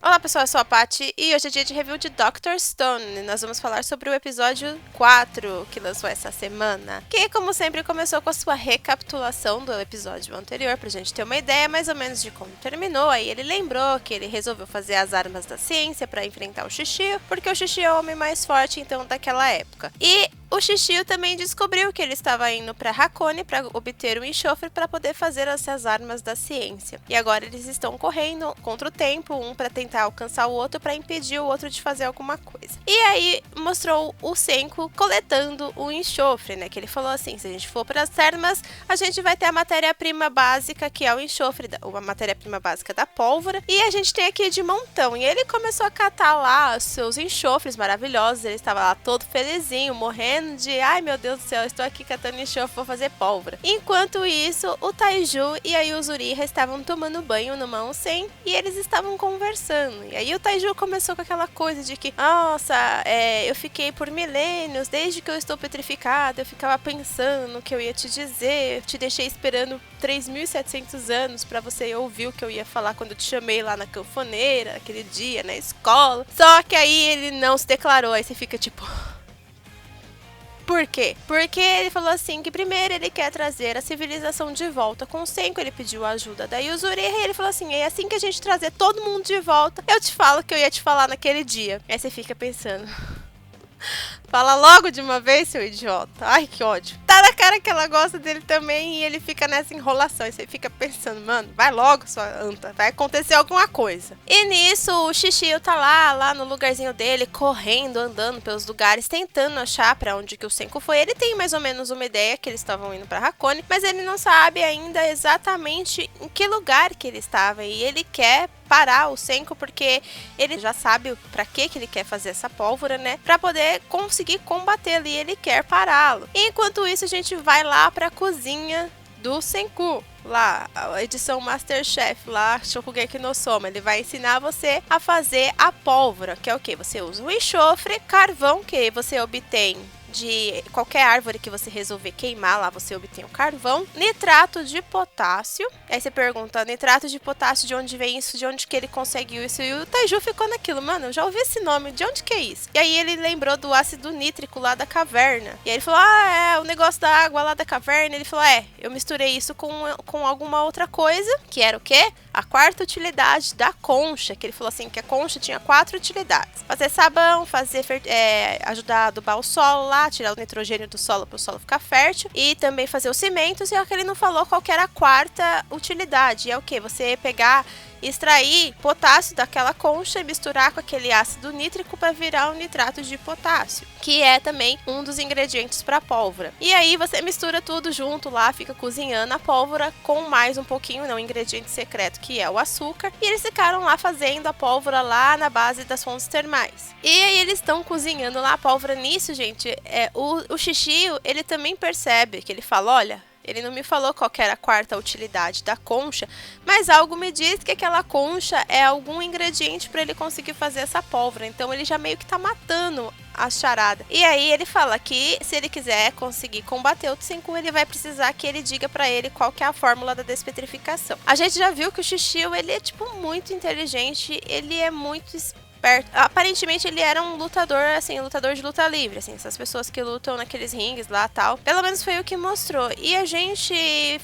Olá pessoal, eu sou a Paty e hoje é dia de review de Dr. Stone. Nós vamos falar sobre o episódio 4 que lançou essa semana, que como sempre começou com a sua recapitulação do episódio anterior, pra gente ter uma ideia mais ou menos de como terminou. Aí ele lembrou que ele resolveu fazer as armas da ciência pra enfrentar o Shishio, porque o Shishio é o homem mais forte então daquela época. E o Shishio também descobriu que ele estava indo para Hakone para obter o enxofre para poder fazer essas armas da ciência. E agora eles estão correndo contra o tempo, um para tentar alcançar o outro para impedir o outro de fazer alguma coisa. E aí mostrou o Senku coletando o enxofre, né? Que ele falou assim: se a gente for para as termas, a gente vai ter a matéria-prima básica, que é o enxofre, a matéria-prima básica da pólvora, e a gente tem aqui de montão. E ele começou a catar lá os seus enxofres maravilhosos, ele estava lá todo felizinho, morrendo de ai meu Deus do céu, eu estou aqui catando enxofre, vou fazer pólvora. Enquanto isso, o Taiju e a Yuzuriha estavam tomando banho numa onsen e eles estavam conversando. E aí o Taiju começou com aquela coisa de que, nossa, eu fiquei por milênios, desde que eu estou petrificada, eu ficava pensando o que eu ia te dizer, eu te deixei esperando 3.700 anos pra você ouvir o que eu ia falar quando eu te chamei lá na canfoneira, aquele dia, na escola. Só que aí ele não se declarou, aí você fica tipo... Por quê? Porque ele falou assim que primeiro ele quer trazer a civilização de volta com o Senku, ele pediu a ajuda da Yuzuriha e ele falou assim, é assim que a gente trazer todo mundo de volta, eu te falo o que eu ia te falar naquele dia. Aí você fica pensando... Fala logo de uma vez, seu idiota. Ai, que ódio. Tá na cara que ela gosta dele também e ele fica nessa enrolação. E você fica pensando, mano, vai logo, sua anta. Vai acontecer alguma coisa. E nisso, o Shishio tá lá no lugarzinho dele, correndo, andando pelos lugares, tentando achar pra onde que o Senku foi. Ele tem mais ou menos uma ideia que eles estavam indo pra Hakone, mas ele não sabe ainda exatamente em que lugar que ele estava. E ele quer parar o Senku porque ele já sabe pra que ele quer fazer essa pólvora, né? Pra poder conseguir combater ali, ele quer pará-lo. Enquanto isso, a gente vai lá pra cozinha do Senku. Lá, a edição Masterchef, lá, Shokugeki no Soma. Ele vai ensinar você a fazer a pólvora, que é o que? Você usa o enxofre, carvão que você obtém de qualquer árvore que você resolver queimar, lá você obtém o carvão, nitrato de potássio. Aí você pergunta, nitrato de potássio, de onde vem isso? De onde que ele conseguiu isso? E o Taiju ficou naquilo, mano, eu já ouvi esse nome, de onde que é isso? E aí ele lembrou do ácido nítrico lá da caverna. E aí ele falou, é o negócio da água lá da caverna. Ele falou, eu misturei isso com alguma outra coisa, que era o quê? A quarta utilidade da concha, que ele falou assim, que a concha tinha 4 utilidades. Fazer sabão, ajudar a adubar o solo lá, tirar o nitrogênio do solo para o solo ficar fértil e também fazer os cimentos. E é o que ele não falou qual que era a quarta utilidade. E é o que? Você pegar e extrair potássio daquela concha e misturar com aquele ácido nítrico para virar o nitrato de potássio, que é também um dos ingredientes para a pólvora. E aí você mistura tudo junto lá, fica cozinhando a pólvora com mais um pouquinho, um ingrediente secreto que é o açúcar. E eles ficaram lá fazendo a pólvora lá na base das fontes termais. E aí eles estão cozinhando lá a pólvora. Nisso, gente, o Shishio, ele também percebe que ele fala, olha... Ele não me falou qual que era a quarta utilidade da concha, mas algo me diz que aquela concha é algum ingrediente para ele conseguir fazer essa pólvora. Então ele já meio que tá matando a charada. E aí ele fala que se ele quiser conseguir combater o Senku, ele vai precisar que ele diga pra ele qual que é a fórmula da despetrificação. A gente já viu que o Shishio, ele é tipo muito inteligente, ele é muito esperto. Aparentemente ele era um lutador, assim, lutador de luta livre, assim, essas pessoas que lutam naqueles ringues lá, tal. Pelo menos foi o que mostrou. E a gente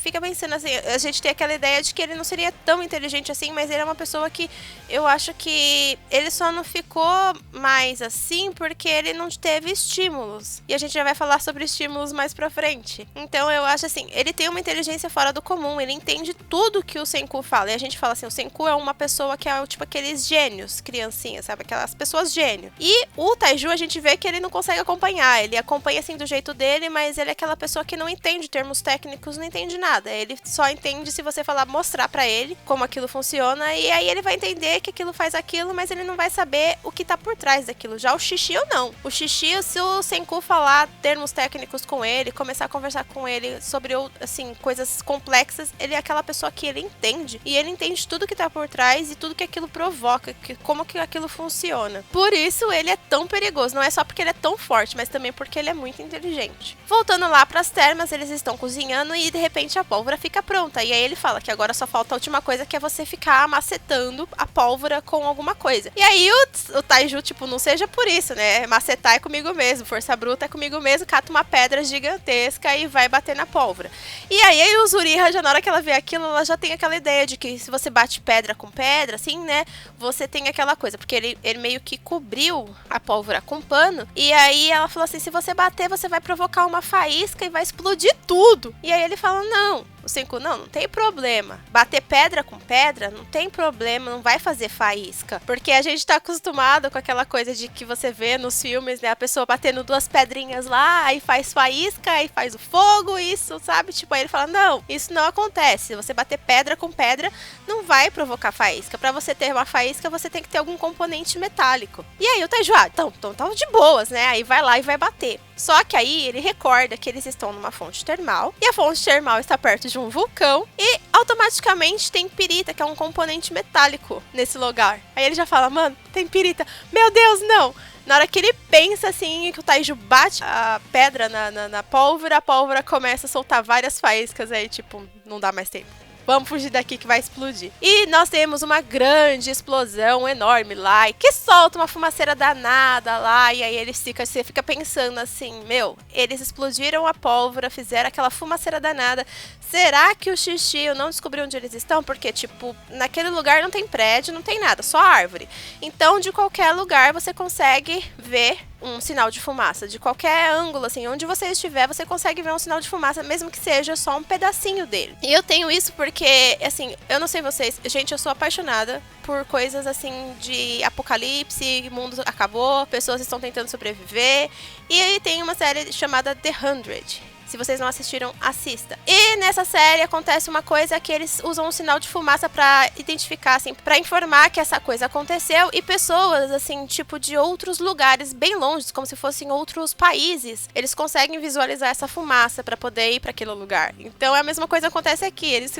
fica pensando assim, a gente tem aquela ideia de que ele não seria tão inteligente assim, mas ele é uma pessoa que eu acho que ele só não ficou mais assim porque ele não teve estímulos. E a gente já vai falar sobre estímulos mais pra frente. Então eu acho assim, ele tem uma inteligência fora do comum, ele entende tudo que o Senku fala. E a gente fala assim, o Senku é uma pessoa que é tipo aqueles gênios, criancinhas, sabe? Aquelas pessoas gênio. E o Taiju, a gente vê que ele não consegue acompanhar. Ele acompanha assim do jeito dele, mas ele é aquela pessoa que não entende termos técnicos, não entende nada. Ele só entende se você falar, mostrar pra ele como aquilo funciona, e aí ele vai entender que aquilo faz aquilo, mas ele não vai saber o que tá por trás daquilo. Já o Shishio, não. O Shishio, se o Senku falar termos técnicos com ele, começar a conversar com ele sobre, assim, coisas complexas, ele é aquela pessoa que ele entende. E ele entende tudo que tá por trás e tudo que aquilo provoca, como que aquilo funciona. Por isso ele é tão perigoso, não é só porque ele é tão forte, mas também porque ele é muito inteligente. Voltando lá pras termas, eles estão cozinhando e de repente a pólvora fica pronta. E aí ele fala que agora só falta a última coisa, que é você ficar macetando a pólvora com alguma coisa. E aí o Taiju, tipo, não seja por isso, né? Macetar é comigo mesmo, força bruta é comigo mesmo, cata uma pedra gigantesca e vai bater na pólvora. E aí o Zuriha, já na hora que ela vê aquilo, ela já tem aquela ideia de que se você bate pedra com pedra, assim, né? Você tem aquela coisa, porque ele meio que cobriu a pólvora com pano. E aí ela falou assim, se você bater, você vai provocar uma faísca e vai explodir tudo. E aí ele fala, não. O Senku, não tem problema. Bater pedra com pedra, não tem problema, não vai fazer faísca. Porque a gente tá acostumado com aquela coisa de que você vê nos filmes, né? A pessoa batendo duas pedrinhas lá, aí faz faísca, aí faz o fogo, isso, sabe? Tipo, aí ele fala, não, isso não acontece. Se você bater pedra com pedra, não vai provocar faísca. Pra você ter uma faísca, você tem que ter algum componente metálico. E aí o Taiju, então tá de boas, né? Aí vai lá e vai bater. Só que aí ele recorda que eles estão numa fonte termal, e a fonte termal está perto de um vulcão, e automaticamente tem pirita, que é um componente metálico nesse lugar. Aí ele já fala, mano, tem pirita. Meu Deus, não! Na hora que ele pensa assim, que o Taiju bate a pedra na pólvora, a pólvora começa a soltar várias faíscas aí, tipo, não dá mais tempo. Vamos fugir daqui que vai explodir. E nós temos uma grande explosão enorme lá, e que solta uma fumaceira danada lá, e aí você fica pensando assim, meu, eles explodiram a pólvora, fizeram aquela fumaceira danada. Será que o Shishio não descobriu onde eles estão? Porque, tipo, naquele lugar não tem prédio, não tem nada, só árvore. Então, de qualquer lugar, você consegue ver um sinal de fumaça. De qualquer ângulo, assim, onde você estiver, você consegue ver um sinal de fumaça, mesmo que seja só um pedacinho dele. E eu tenho isso porque, assim, eu não sei vocês, gente, eu sou apaixonada por coisas, assim, de apocalipse, o mundo acabou, pessoas estão tentando sobreviver. E aí tem uma série chamada The 100. Se vocês não assistiram, assista. E nessa série acontece uma coisa que eles usam um sinal de fumaça pra identificar, assim, pra informar que essa coisa aconteceu. E pessoas, assim, tipo de outros lugares bem longe, como se fossem outros países, eles conseguem visualizar essa fumaça pra poder ir pra aquele lugar. Então a mesma coisa acontece aqui. Eles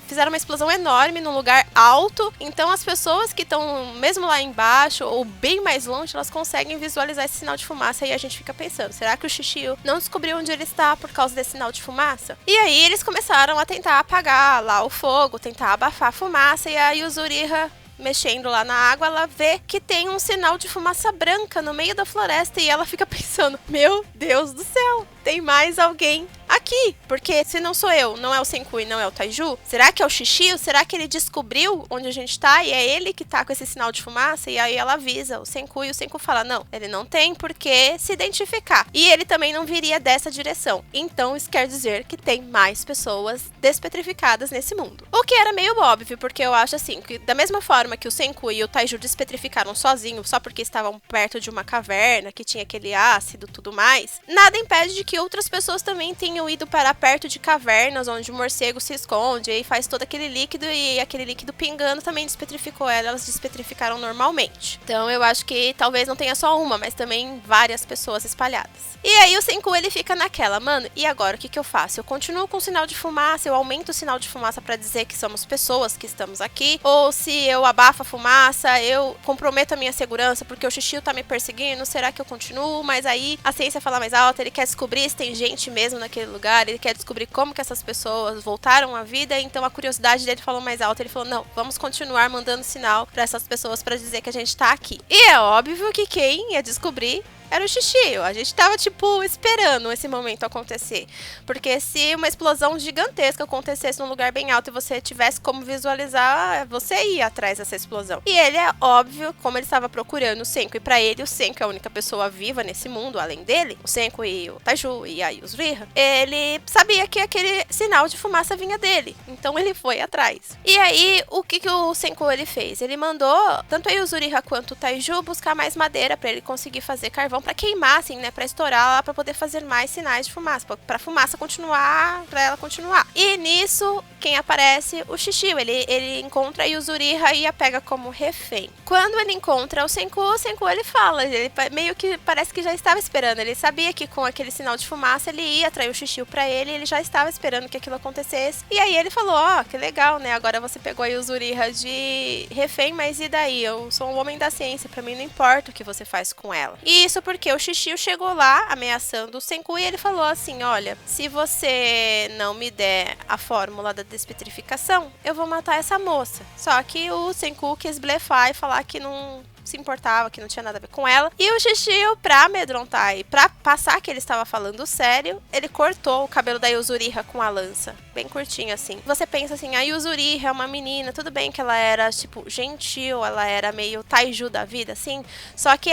fizeram uma explosão enorme num lugar alto. Então as pessoas que estão mesmo lá embaixo ou bem mais longe, elas conseguem visualizar esse sinal de fumaça. E a gente fica pensando, será que o Shishio não descobriu onde ele está por causa desse sinal de fumaça? E aí eles começaram a tentar apagar lá o fogo, tentar abafar a fumaça, e aí o Zuriha, mexendo lá na água, ela vê que tem um sinal de fumaça branca no meio da floresta, e ela fica pensando, meu Deus do céu, tem mais alguém aqui, porque se não sou eu, não é o Senku e não é o Taiju, será que é o Shishio? Será que ele descobriu onde a gente tá e é ele que tá com esse sinal de fumaça? E aí ela avisa o Senku, e o Senku fala, não, ele não tem por que se identificar, e ele também não viria dessa direção. Então isso quer dizer que tem mais pessoas despetrificadas nesse mundo, o que era meio óbvio, porque eu acho assim, que da mesma forma que o Senku e o Taiju despetrificaram sozinhos só porque estavam perto de uma caverna que tinha aquele ácido e tudo mais, nada impede de que outras pessoas também tenham ido para perto de cavernas onde o morcego se esconde e faz todo aquele líquido, e aquele líquido pingando também despetrificou elas despetrificaram normalmente. Então eu acho que talvez não tenha só uma, mas também várias pessoas espalhadas. E aí o Senku, ele fica naquela, mano, e agora o que eu faço? Eu continuo com o sinal de fumaça, eu aumento o sinal de fumaça para dizer que somos pessoas que estamos aqui, ou se eu abafo a fumaça, eu comprometo a minha segurança porque o Shishio tá me perseguindo, será que eu continuo? Mas aí a ciência fala mais alto, ele quer descobrir se tem gente mesmo naquele lugar, ele quer descobrir como que essas pessoas voltaram à vida, então a curiosidade dele falou mais alto, ele falou, não, vamos continuar mandando sinal para essas pessoas para dizer que a gente tá aqui. E é óbvio que quem ia descobrir era o Shishio. A gente tava, tipo, esperando esse momento acontecer. Porque se uma explosão gigantesca acontecesse num lugar bem alto e você tivesse como visualizar, você ia atrás dessa explosão. E ele, é óbvio, como ele estava procurando o Senku, e pra ele o Senku é a única pessoa viva nesse mundo, além dele, o Senku e o Taiju e aí os Zuriha, ele sabia que aquele sinal de fumaça vinha dele. Então ele foi atrás. E aí, o que o Senku ele fez? Ele mandou tanto aí o Zuriha quanto o Taiju buscar mais madeira pra ele conseguir fazer carvão pra queimar, assim, né, pra estourar lá, pra poder fazer mais sinais de fumaça, pra fumaça continuar, pra ela continuar. E nisso, quem aparece? O Shishio. Ele encontra a Yuzuriha e a pega como refém. Quando ele encontra o Senku ele fala, ele meio que parece que já estava esperando. Ele sabia que com aquele sinal de fumaça ele ia atrair o Shishio pra ele já estava esperando que aquilo acontecesse. E aí ele falou, que legal, né? Agora você pegou a Yuzuriha de refém, mas e daí? Eu sou um homem da ciência, pra mim não importa o que você faz com ela. E isso porque o Shishio chegou lá ameaçando o Senku e ele falou assim, olha, se você não me der a fórmula da despetrificação, eu vou matar essa moça. Só que o Senku quis blefar e falar que não se importava, que não tinha nada a ver com ela. E o Shishio, pra amedrontar e pra passar que ele estava falando sério, ele cortou o cabelo da Yuzuriha com a lança. Bem curtinho, assim. Você pensa assim, a Yuzuriha é uma menina, tudo bem que ela era, tipo, gentil, ela era meio taiju da vida, assim. Só que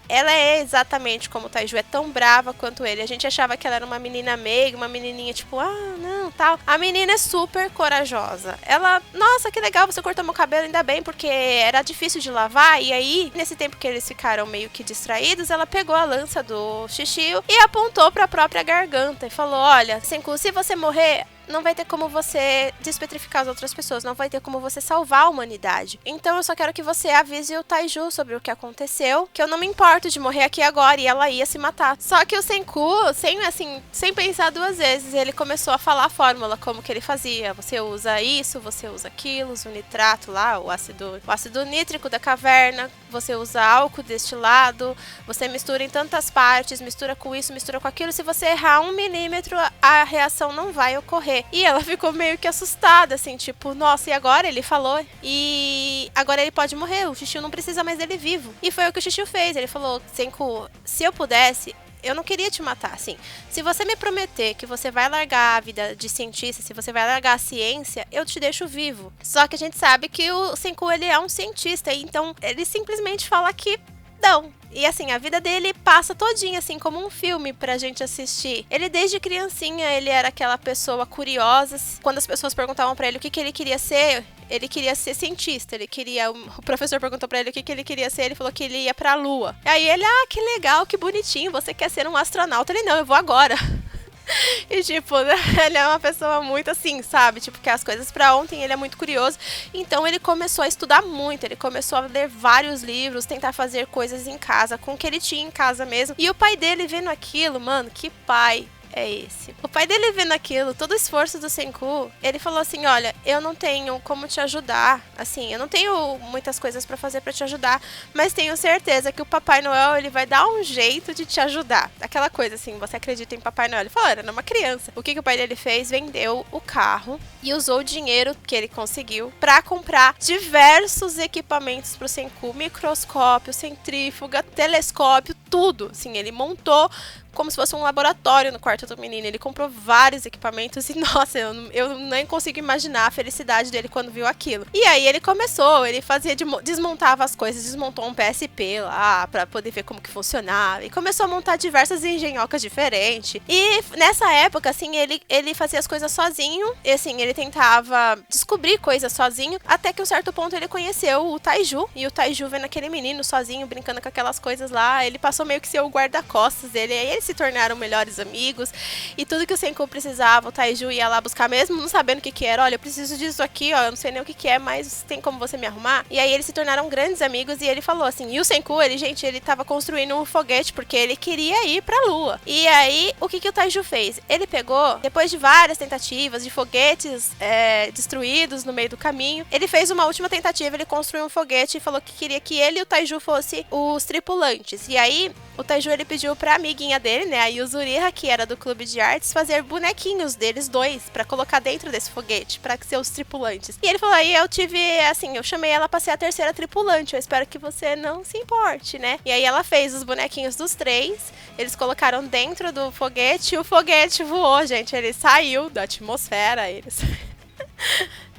ela é exatamente como o taiju, é tão brava quanto ele. A gente achava que ela era uma menina meiga, uma menininha, tipo, não, tal. A menina é super corajosa. Ela, nossa, que legal, você cortou meu cabelo, ainda bem, porque era difícil de lavar, e aí nesse tempo que eles ficaram meio que distraídos, ela pegou a lança do Shishio e apontou para a própria garganta e falou, olha, Senku, se você morrer, não vai ter como você despetrificar as outras pessoas, não vai ter como você salvar a humanidade. Então eu só quero que você avise o Taiju sobre o que aconteceu, que eu não me importo de morrer aqui agora, e ela ia se matar. Só que o Senku, sem pensar duas vezes, ele começou a falar a fórmula, como que ele fazia. Você usa isso, você usa aquilo, usa o nitrato lá, o ácido nítrico da caverna, você usa álcool destilado, você mistura em tantas partes, mistura com isso, mistura com aquilo. Se você errar 1 milímetro, a reação não vai ocorrer. E ela ficou meio que assustada, assim, tipo, nossa, e agora? Ele falou, e agora ele pode morrer, o Shishio não precisa mais dele vivo. E foi o que o Shishio fez, ele falou, Senku, se eu pudesse, eu não queria te matar, assim. Se você me prometer que você vai largar a vida de cientista, se você vai largar a ciência, eu te deixo vivo. Só que a gente sabe que o Senku, ele é um cientista, então ele simplesmente fala que não. E assim, a vida dele passa todinha, assim, como um filme pra gente assistir. Ele, desde criancinha, ele era aquela pessoa curiosa. Quando as pessoas perguntavam pra ele o que ele queria ser, ele queria ser cientista. O professor perguntou pra ele o que ele queria ser, ele falou que ele ia pra lua. E aí ele, que legal, que bonitinho, você quer ser um astronauta? Ele, não, eu vou agora. E tipo, ele é uma pessoa muito assim, sabe? Tipo, que as coisas pra ontem, ele é muito curioso. Então ele começou a estudar muito, ele começou a ler vários livros, tentar fazer coisas em casa, com o que ele tinha em casa mesmo. E o pai dele vendo aquilo, mano, que pai é esse? O pai dele vendo aquilo, todo o esforço do Senku, ele falou assim, olha, eu não tenho como te ajudar, assim, eu não tenho muitas coisas pra fazer pra te ajudar, mas tenho certeza que o Papai Noel, ele vai dar um jeito de te ajudar. Aquela coisa assim, você acredita em Papai Noel? Ele falou, era uma criança. O que o pai dele fez? Vendeu o carro e usou o dinheiro que ele conseguiu pra comprar diversos equipamentos pro Senku, microscópio, centrífuga, telescópio, tudo. Assim, ele montou como se fosse um laboratório no quarto do menino. Ele comprou vários equipamentos e, nossa, eu nem consigo imaginar a felicidade dele quando viu aquilo. E aí ele começou, ele fazia, desmontava as coisas, desmontou um PSP lá pra poder ver como que funcionava. E começou a montar diversas engenhocas diferentes. E nessa época, assim, ele fazia as coisas sozinho. E assim, ele tentava descobrir coisas sozinho. Até que, a um certo ponto, ele conheceu o Taiju. E o Taiju vendo aquele menino sozinho, brincando com aquelas coisas lá. Ele passou meio que ser o guarda-costas dele. E aí eles se tornaram melhores amigos. E tudo que o Senku precisava, o Taiju ia lá buscar, mesmo não sabendo o que era. Olha, eu preciso disso aqui, ó, eu não sei nem o que é, mas tem como você me arrumar? E aí eles se tornaram grandes amigos. E ele falou assim, e o Senku, ele tava construindo um foguete porque ele queria ir pra lua. E aí, o que o Taiju fez? Ele pegou, depois de várias tentativas de foguetes destruídos no meio do caminho, ele fez uma última tentativa, ele construiu um foguete e falou que queria que ele e o Taiju fossem os tripulantes. E aí, o Taiju, ele pediu pra amiguinha dele, né, a Yuzuriha, que era do clube de artes, fazer bonequinhos deles dois pra colocar dentro desse foguete, pra ser os tripulantes. E ele falou, aí eu chamei ela pra ser a terceira tripulante, eu espero que você não se importe, né? E aí ela fez os bonequinhos dos três, eles colocaram dentro do foguete e o foguete voou, gente, ele saiu da atmosfera,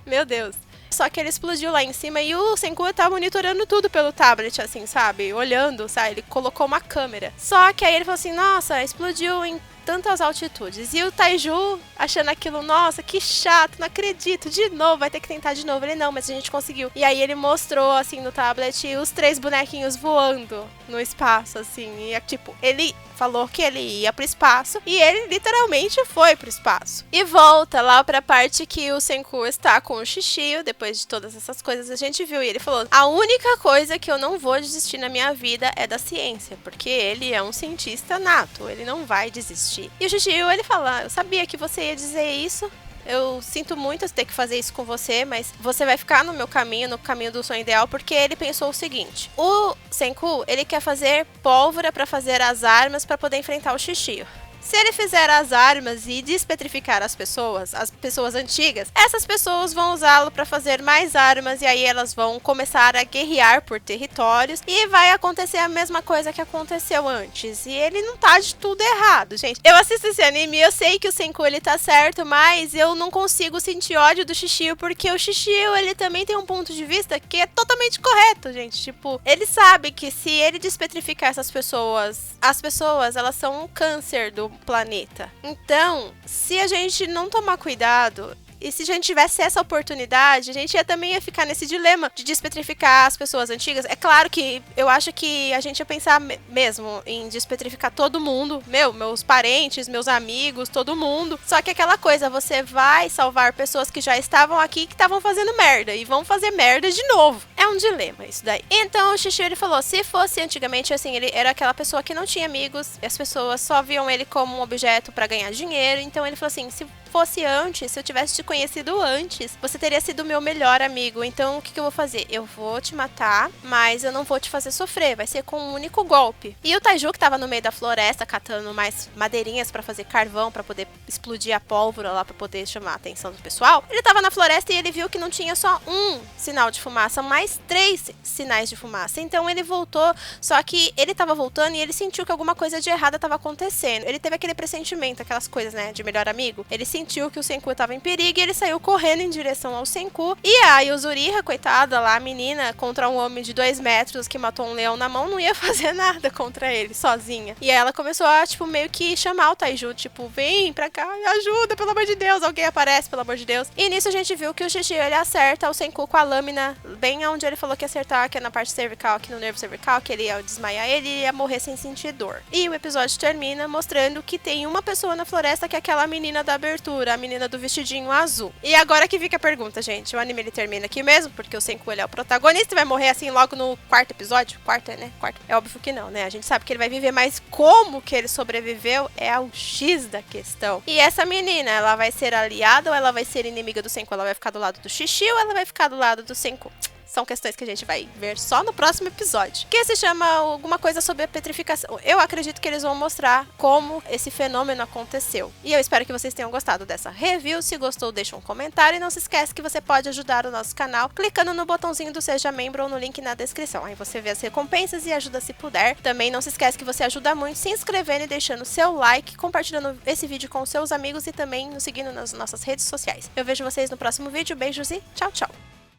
Meu Deus. Só que ele explodiu lá em cima e o Senku tava monitorando tudo pelo tablet, assim, sabe? Olhando, sabe? Ele colocou uma câmera. Só que aí ele falou assim, nossa, explodiu em tantas altitudes. E o Taiju achando aquilo, nossa, que chato, não acredito, de novo, vai ter que tentar de novo. Ele, não, mas a gente conseguiu. E aí ele mostrou, assim, no tablet, os 3 bonequinhos voando no espaço, assim. E, tipo, ele falou que ele ia pro espaço e ele literalmente foi pro espaço. E volta lá pra parte que o Senku está com o Shishio, depois de todas essas coisas a gente viu. E ele falou, a única coisa que eu não vou desistir na minha vida é da ciência, porque ele é um cientista nato, ele não vai desistir. E o Shishio, ele fala, eu sabia que você ia dizer isso. Eu sinto muito ter que fazer isso com você, mas você vai ficar no meu caminho, no caminho do sonho ideal, porque ele pensou o seguinte. O Senku, ele quer fazer pólvora para fazer as armas para poder enfrentar o Shishio. Se ele fizer as armas e despetrificar as pessoas antigas, essas pessoas vão usá-lo para fazer mais armas e aí elas vão começar a guerrear por territórios e vai acontecer a mesma coisa que aconteceu antes. E ele não tá de tudo errado, gente. Eu assisto esse anime e eu sei que o Senku ele tá certo, mas eu não consigo sentir ódio do Shishio porque o Shishio ele também tem um ponto de vista que é totalmente correto, gente. Tipo, ele sabe que se ele despetrificar essas pessoas, as pessoas elas são um câncer do planeta. Então, se a gente não tomar cuidado e se a gente tivesse essa oportunidade, a gente também ia ficar nesse dilema de despetrificar as pessoas antigas. É claro que eu acho que a gente ia pensar mesmo em despetrificar todo mundo. Meus parentes, meus amigos, todo mundo. Só que aquela coisa, você vai salvar pessoas que já estavam aqui, que estavam fazendo merda. E vão fazer merda de novo. É um dilema isso daí. Então o Shishio, ele falou, se fosse antigamente assim, ele era aquela pessoa que não tinha amigos. E as pessoas só viam ele como um objeto pra ganhar dinheiro. Então ele falou assim, se fosse antes, se eu tivesse te conhecido antes, você teria sido o meu melhor amigo. Então, o que eu vou fazer? Eu vou te matar, mas eu não vou te fazer sofrer. Vai ser com um único golpe. E o Taiju, que tava no meio da floresta, catando mais madeirinhas pra fazer carvão, pra poder explodir a pólvora lá, pra poder chamar a atenção do pessoal. Ele tava na floresta e ele viu que não tinha só um sinal de fumaça, mas 3 sinais de fumaça. Então, ele voltou, só que ele tava voltando e ele sentiu que alguma coisa de errada tava acontecendo. Ele teve aquele pressentimento, aquelas coisas, né, de melhor amigo. Ele sentiu que o Senku estava em perigo e ele saiu correndo em direção ao Senku. E a Yuzuriha, coitada lá, a menina, contra um homem de 2 metros que matou um leão na mão, não ia fazer nada contra ele, sozinha. E aí ela começou a, tipo, meio que chamar o Taiju, tipo, vem pra cá, me ajuda, pelo amor de Deus, alguém aparece, pelo amor de Deus. E nisso a gente viu que o Shishio, ele acerta o Senku com a lâmina, bem onde ele falou que ia acertar, que é na parte cervical, aqui no nervo cervical, que ele ia desmaiar ele e ia morrer sem sentir dor. E o episódio termina mostrando que tem uma pessoa na floresta que é aquela menina da abertura, a menina do vestidinho azul. E agora que fica a pergunta, gente. O anime ele termina aqui mesmo, porque o Senku ele é o protagonista e vai morrer assim logo no 4º episódio? Quarto, né? Quarto. É óbvio que não, né? A gente sabe que ele vai viver, mas como que ele sobreviveu é o X da questão. E essa menina, ela vai ser aliada ou ela vai ser inimiga do Senku? Ela vai ficar do lado do Shishio ou ela vai ficar do lado do Senku? São questões que a gente vai ver só no próximo episódio, que se chama alguma coisa sobre a petrificação. Eu acredito que eles vão mostrar como esse fenômeno aconteceu. E eu espero que vocês tenham gostado dessa review. Se gostou, deixa um comentário. E não se esquece que você pode ajudar o nosso canal clicando no botãozinho do Seja Membro ou no link na descrição. Aí você vê as recompensas e ajuda se puder. Também não se esquece que você ajuda muito se inscrevendo e deixando seu like, compartilhando esse vídeo com seus amigos e também nos seguindo nas nossas redes sociais. Eu vejo vocês no próximo vídeo. Beijos e tchau, tchau!